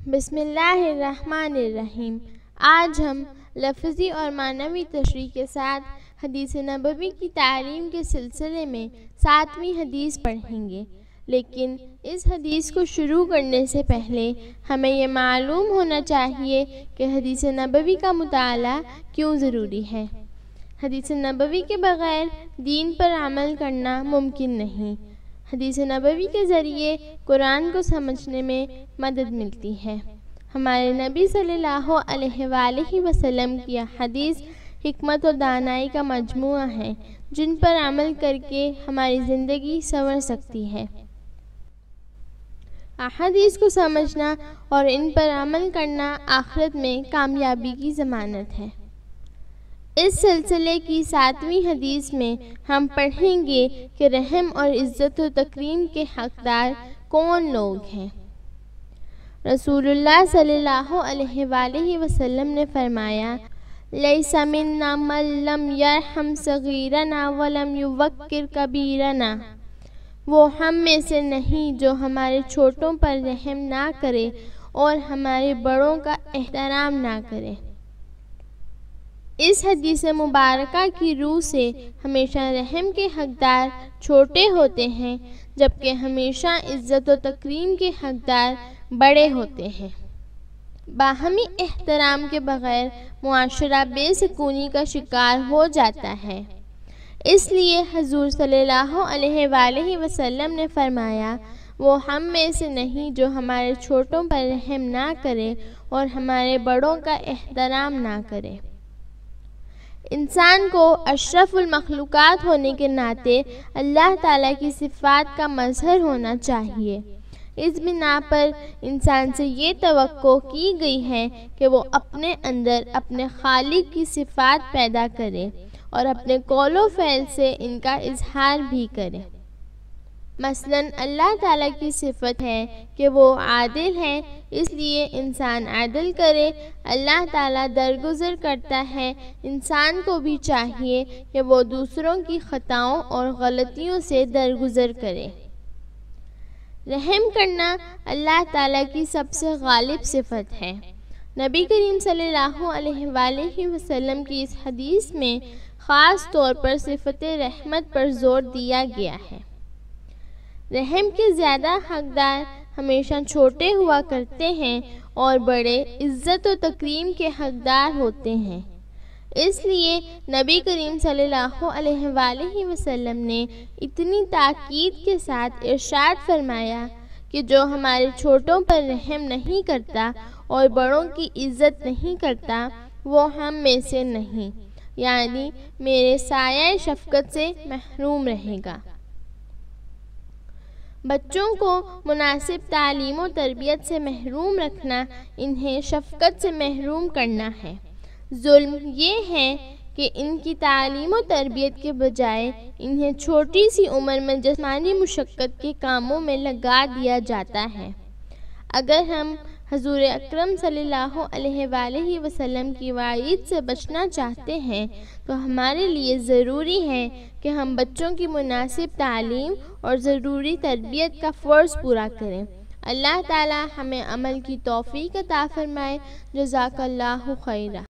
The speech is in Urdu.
بسم اللہ الرحمن الرحیم۔ آج ہم لفظی اور معنوی تشریح کے ساتھ حدیث نبوی کی تعلیم کے سلسلے میں 7ویں حدیث پڑھیں گے، لیکن اس حدیث کو شروع کرنے سے پہلے ہمیں یہ معلوم ہونا چاہیے کہ حدیث نبوی کا مطالعہ کیوں ضروری ہے۔ حدیث نبوی کے بغیر دین پر عمل کرنا ممکن نہیں۔ حدیث نبوی کے ذریعے قرآن کو سمجھنے میں مدد ملتی ہے۔ ہمارے نبی صلی اللہ علیہ وآلہ وسلم کی حدیث حکمت و دانائی کا مجموعہ ہے، جن پر عمل کر کے ہماری زندگی سنور سکتی ہے۔ احادیث کو سمجھنا اور ان پر عمل کرنا آخرت میں کامیابی کی ضمانت ہے۔ اس سلسلے کی 7ویں حدیث میں ہم پڑھیں گے کہ رحم اور عزت و تکریم کے حقدار کون لوگ ہیں۔ رسول اللہ صلی اللہ علیہ وآلہ وسلم نے فرمایا، لیس منا من لم یرحم صغیرنا ولم یوقر کبیرنا، وہ ہم میں سے نہیں جو ہمارے چھوٹوں پر رحم نہ کرے اور ہمارے بڑوں کا احترام نہ کرے۔ اس حدیث مبارکہ کی روح سے ہمیشہ رحم کے حقدار چھوٹے ہوتے ہیں، جبکہ ہمیشہ عزت و تکریم کے حقدار بڑے ہوتے ہیں۔ باہمی احترام کے بغیر معاشرہ بے سکونی کا شکار ہو جاتا ہے۔ اس لیے حضور صلی اللہ علیہ وآلہ وسلم نے فرمایا، وہ ہم میں سے نہیں جو ہمارے چھوٹوں پر رحم نہ کرے اور ہمارے بڑوں کا احترام نہ کرے۔ انسان کو اشرف المخلوقات ہونے کے ناطے اللہ تعالیٰ کی صفات کا مظہر ہونا چاہیے۔ اس بنا پر انسان سے یہ توقع کی گئی ہے کہ وہ اپنے اندر اپنے خالق کی صفات پیدا کرے اور اپنے قول و فعل سے ان کا اظہار بھی کرے۔ مثلاً اللہ تعالیٰ کی صفت ہے کہ وہ عادل ہے، اس لیے انسان عدل کرے۔ اللہ تعالیٰ درگزر کرتا ہے، انسان کو بھی چاہیے کہ وہ دوسروں کی خطاؤں اور غلطیوں سے درگزر کرے۔ رحم کرنا اللہ تعالیٰ کی سب سے غالب صفت ہے۔ نبی کریم صلی اللہ علیہ وآلہ وسلم کی اس حدیث میں خاص طور پر صفت رحمت پر زور دیا گیا ہے۔ رحم کے زیادہ حقدار ہمیشہ چھوٹے ہوا کرتے ہیں اور بڑے عزت و تکریم کے حقدار ہوتے ہیں۔ اس لیے نبی کریم صلی اللہ علیہ وآلہ وسلم نے اتنی تاکید کے ساتھ ارشاد فرمایا کہ جو ہمارے چھوٹوں پر رحم نہیں کرتا اور بڑوں کی عزت نہیں کرتا، وہ ہم میں سے نہیں، یعنی میرے سایہ شفقت سے محروم رہے گا۔ بچوں کو مناسب تعلیم و تربیت سے محروم رکھنا انہیں شفقت سے محروم کرنا ہے۔ ظلم یہ ہے کہ ان کی تعلیم و تربیت کے بجائے انہیں چھوٹی سی عمر میں جسمانی مشقت کے کاموں میں لگا دیا جاتا ہے۔ اگر ہم حضور اکرم صلی اللہ علیہ وآلہ وسلم کی وعید سے بچنا چاہتے ہیں تو ہمارے لیے ضروری ہے کہ ہم بچوں کی مناسب تعلیم اور ضروری تربیت کا فرض پورا کریں۔ اللہ تعالی ہمیں عمل کی توفیق عطا فرمائے۔ جزاک اللہ خیرہ۔